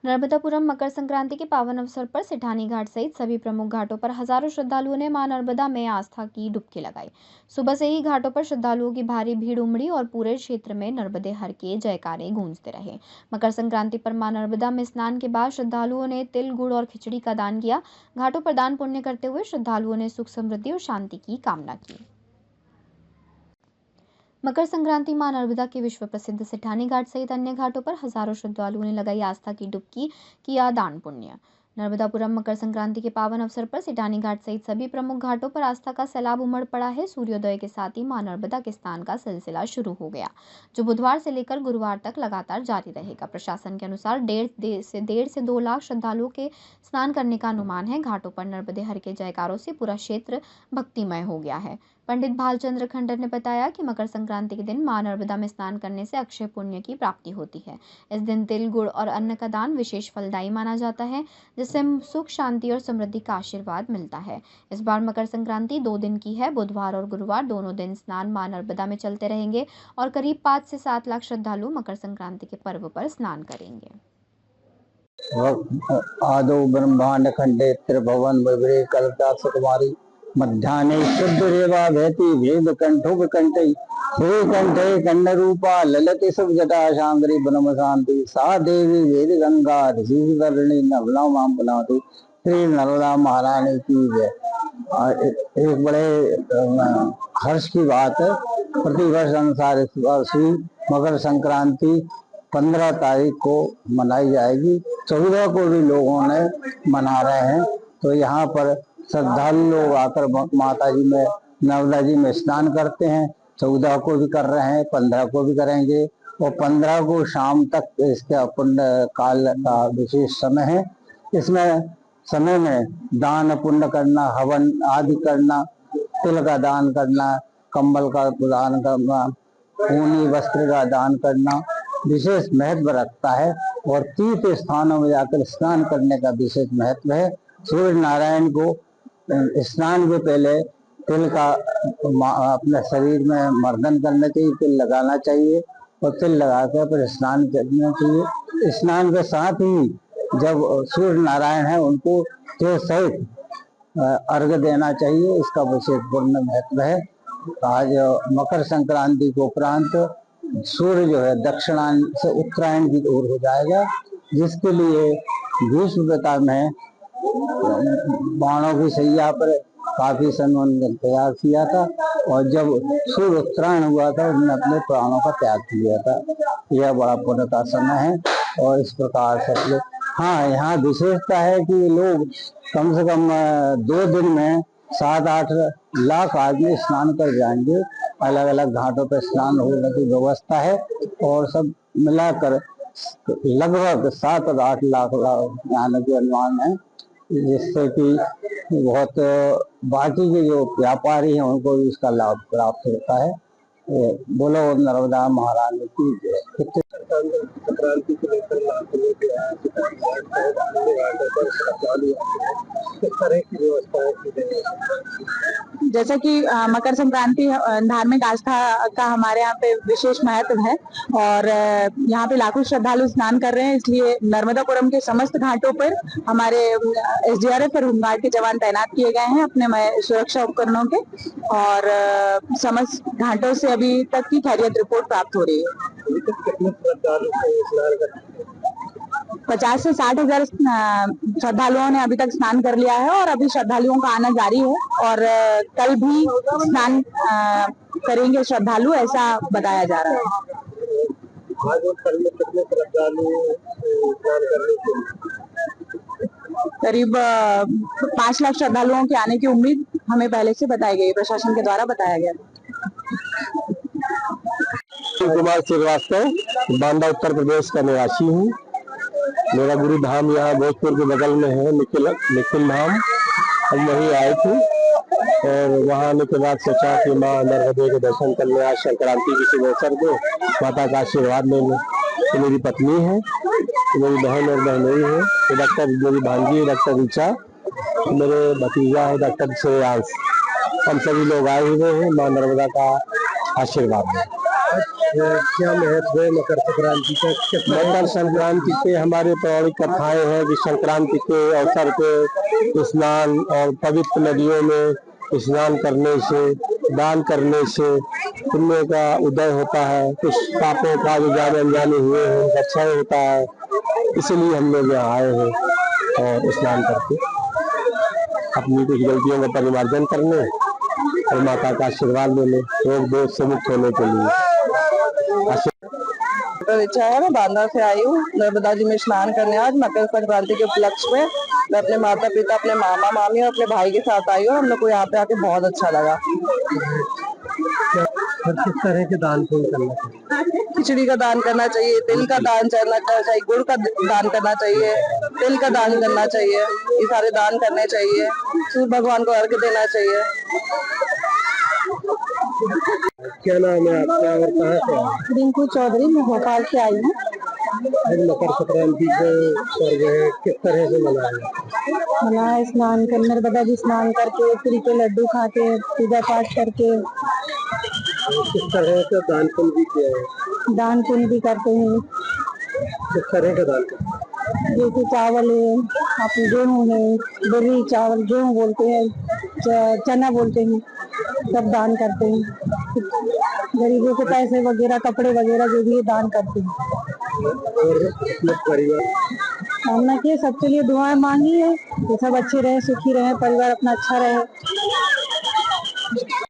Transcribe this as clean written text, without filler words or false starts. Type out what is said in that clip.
नर्मदापुरम मकर संक्रांति के पावन अवसर पर सेठानी घाट सहित सभी प्रमुख घाटों पर हजारों श्रद्धालुओं ने मां नर्मदा में आस्था की डुबकी लगाई। सुबह से ही घाटों पर श्रद्धालुओं की भारी भीड़ उमड़ी और पूरे क्षेत्र में नर्मदे हर के जयकारे गूंजते रहे। मकर संक्रांति पर मां नर्मदा में स्नान के बाद श्रद्धालुओं ने तिल, गुड़ और खिचड़ी का दान किया। घाटों पर दान पुण्य करते हुए श्रद्धालुओं ने सुख, समृद्धि और शांति की कामना की। मकर संक्रांति मां नर्मदा के विश्व प्रसिद्ध सेठानी घाट सहित अन्य घाटों पर हजारों श्रद्धालुओं ने लगाई आस्था की डुबकी, किया दान पुण्य। नर्मदापुरम मकर संक्रांति के पावन अवसर पर सेठानी घाट सहित सभी प्रमुख घाटों पर आस्था का सैलाब उमड़ पड़ा है। सूर्योदय के साथ ही मां नर्मदा के स्नान का सिलसिला शुरू हो गया, जो बुधवार से लेकर गुरुवार तक लगातार जारी रहेगा। प्रशासन के अनुसार डेढ़ से 2 लाख श्रद्धालुओं के स्नान करने का अनुमान है। घाटों पर नर्मदे हर के जयकारों से पूरा क्षेत्र भक्तिमय हो गया है। पंडित भालचंद्र खंडर ने बताया कि मकर संक्रांति के दिन मां नर्मदा में स्नान करने से अक्षय पुण्य की प्राप्ति होती है। इस दिन तिल, गुड़ और अन्न का दान विशेष फलदायी माना जाता है, जिससे सुख, शांति और समृद्धि का आशीर्वाद मिलता है। इस बार मकर संक्रांति 2 दिन की है। बुधवार और गुरुवार दोनों दिन स्नान मां नर्मदा में चलते रहेंगे और करीब 5 से 7 लाख श्रद्धालु मकर संक्रांति के पर्व पर स्नान करेंगे। आदो ब्रह्मांड खंडे त्रिभुवन विभ्रे कल्पता सुकुमारी मध्याह्ने शुद्ध रेवा भैती भेद कंठो कंठे हे कंठे कंड रूपा ललते सब जटा शांग्री ब्रह्म शांति सा देवी वेद गंगा ऋषि करणी नवला माम बुलाती श्री नर्मदा महारानी की जय। एक बड़े हर्ष की बात है, प्रतिवर्ष अनुसार इस वर्ष भी मकर संक्रांति 15 तारीख को मनाई जाएगी। 14 को भी लोगों ने मना रहे हैं। तो यहाँ पर श्रद्धालु लोग आकर माता जी में, नर्मदा जी में स्नान करते हैं। 14 को भी कर रहे हैं, 15 को भी करेंगे और 15 को शाम तक इसका पुण्य काल का विशेष समय है। इसमें समय में दान पुण्य करना, हवन आदि करना, तिल का दान करना, कंबल का दान करना, ऊनी वस्त्र का दान करना विशेष महत्व रखता है। और तीर्थ स्थानों में जाकर स्नान करने का विशेष महत्व है। सूर्य नारायण को स्नान के पहले तिल का अपने शरीर में मर्दन करना चाहिए, तिल लगाना चाहिए और तिल लगाकर फिर स्नान करना चाहिए। स्नान के साथ ही जब सूर्य नारायण है उनको तिल सहित अर्घ्य देना चाहिए। इसका विशेष पूर्ण महत्व है। आज मकर संक्रांति को उपरांत सूर्य जो है दक्षिणायन से उत्तरायण की ओर हो जाएगा, जिसके लिए भीष्म पितामह में बाणों की सैया पर काफी समय उन्होंने तैयार किया था और जब सूर्य उत्तरायण हुआ था उन्होंने अपने प्राणों का त्याग किया था। यह बड़ा पुण्य का समय है और इस प्रकार से हाँ, यहाँ विशेषता है कि लोग कम से कम 2 दिन में 7-8 लाख आदमी स्नान कर जाएंगे। अलग अलग घाटों पर स्नान होने की व्यवस्था है और सब मिलाकर लगभग 7-8 लाख आने के अनुमान है, जिससे कि बहुत बाकी के जो व्यापारी हैं उनको भी इसका लाभ प्राप्त होता है। बोलो नर्मदा महारानी की जय। संक्रांति को लेकर जैसा कि मकर संक्रांति धार्मिक आस्था का हमारे यहाँ पे विशेष महत्व है और यहाँ पे लाखों श्रद्धालु स्नान कर रहे हैं। इसलिए नर्मदापुरम के समस्त घाटों पर हमारे SDRF और होमगार्ड के जवान तैनात किए गए हैं अपने सुरक्षा उपकरणों के, और समस्त घाटों से अभी तक की खैरियत रिपोर्ट प्राप्त हो रही है। 50 से 60 हजार श्रद्धालुओं ने अभी तक स्नान कर लिया है और अभी श्रद्धालुओं का आना जारी है और कल भी स्नान करेंगे श्रद्धालु, ऐसा बताया जा रहा है। करीब 5 लाख श्रद्धालुओं के आने की उम्मीद हमें पहले से बताई गई, प्रशासन के द्वारा बताया गया। कुमार श्रीवास्तव, बांदा उत्तर प्रदेश का निवासी हूँ। मेरा गुरु धाम यहाँ भोजपुर के बगल में है, निखिल धाम। हम वहीं आए थे और वहाँ आने के बाद सोचा कि माँ नर्मदे के दर्शन करने आज संक्रांति के शुभ अवसर को माता का आशीर्वाद ले लें। तो मेरी पत्नी है, तो मेरी बहन और बहनोई है, तो डॉक्टर मेरी भांजी है डॉक्टर ऋचा, मेरे भतीजा है डॉक्टर श्रेयांश। हम सभी लोग आए हुए हैं माँ नर्मदा का आशीर्वाद में। क्या महत्व है मकर संक्रांति का? मकर संक्रांति पे हमारे पौराणिक कथाएं हैं कि संक्रांति के अवसर पे स्नान और पवित्र नदियों में स्नान करने से, दान करने से पुण्य का उदय होता है, कुछ पापों का जो जाने अनजाने हुए हैं उनका क्षय होता है। इसीलिए हम लोग यहाँ आए हैं और स्नान करके अपनी कुछ गलतियों का परिमार्जन करने और माता का आशीर्वाद लेने, रोग दोष से मुक्त होने के लिए। इच्छा है, मैं बांदा से आई हूँ नर्मदा जी में स्नान करने आज मकर संक्रांति के उपलक्ष्य में। मैं अपने माता पिता, अपने मामा मामी और अपने भाई के साथ आई हूँ। हम लोग को यहाँ पे आके बहुत अच्छा लगा। किस तरह के दान पुण्य करना चाहिए? खिचड़ी का दान करना चाहिए, तिल का दान करना चाहिए, गुड़ का दान करना चाहिए, तिल का दान करना चाहिए, ये सारे दान करने चाहिए। सूर्य भगवान को अर्घ्य देना चाहिए। क्या नाम है आपका और कहाँ से आए? रिंकू चौधरी, मैं भोपाल से आई हूँ। आज मकर संक्रांति जो पर्व है किस तरह से मनाया? मनाया स्नान कर, नर्मदा जी स्नान करके, तिल के लड्डू खा के, पूजा पाठ करके, किस तरह का दान पुण्य भी किया है? दान पुण्य भी करते हैं। किस तरह का दान? जैसे चावल है, अपने गेहूँ है, बर्री चावल गेहूँ बोलते हैं, चना बोलते हैं, सब दान करते हैं। गरीबों को पैसे वगैरह, कपड़े वगैरह जो भी है दान करते हैं। और अपने परिवार कामना किए, सबके लिए दुआएं मांगी है कि सब अच्छे रहे, सुखी रहे, परिवार अपना अच्छा रहे।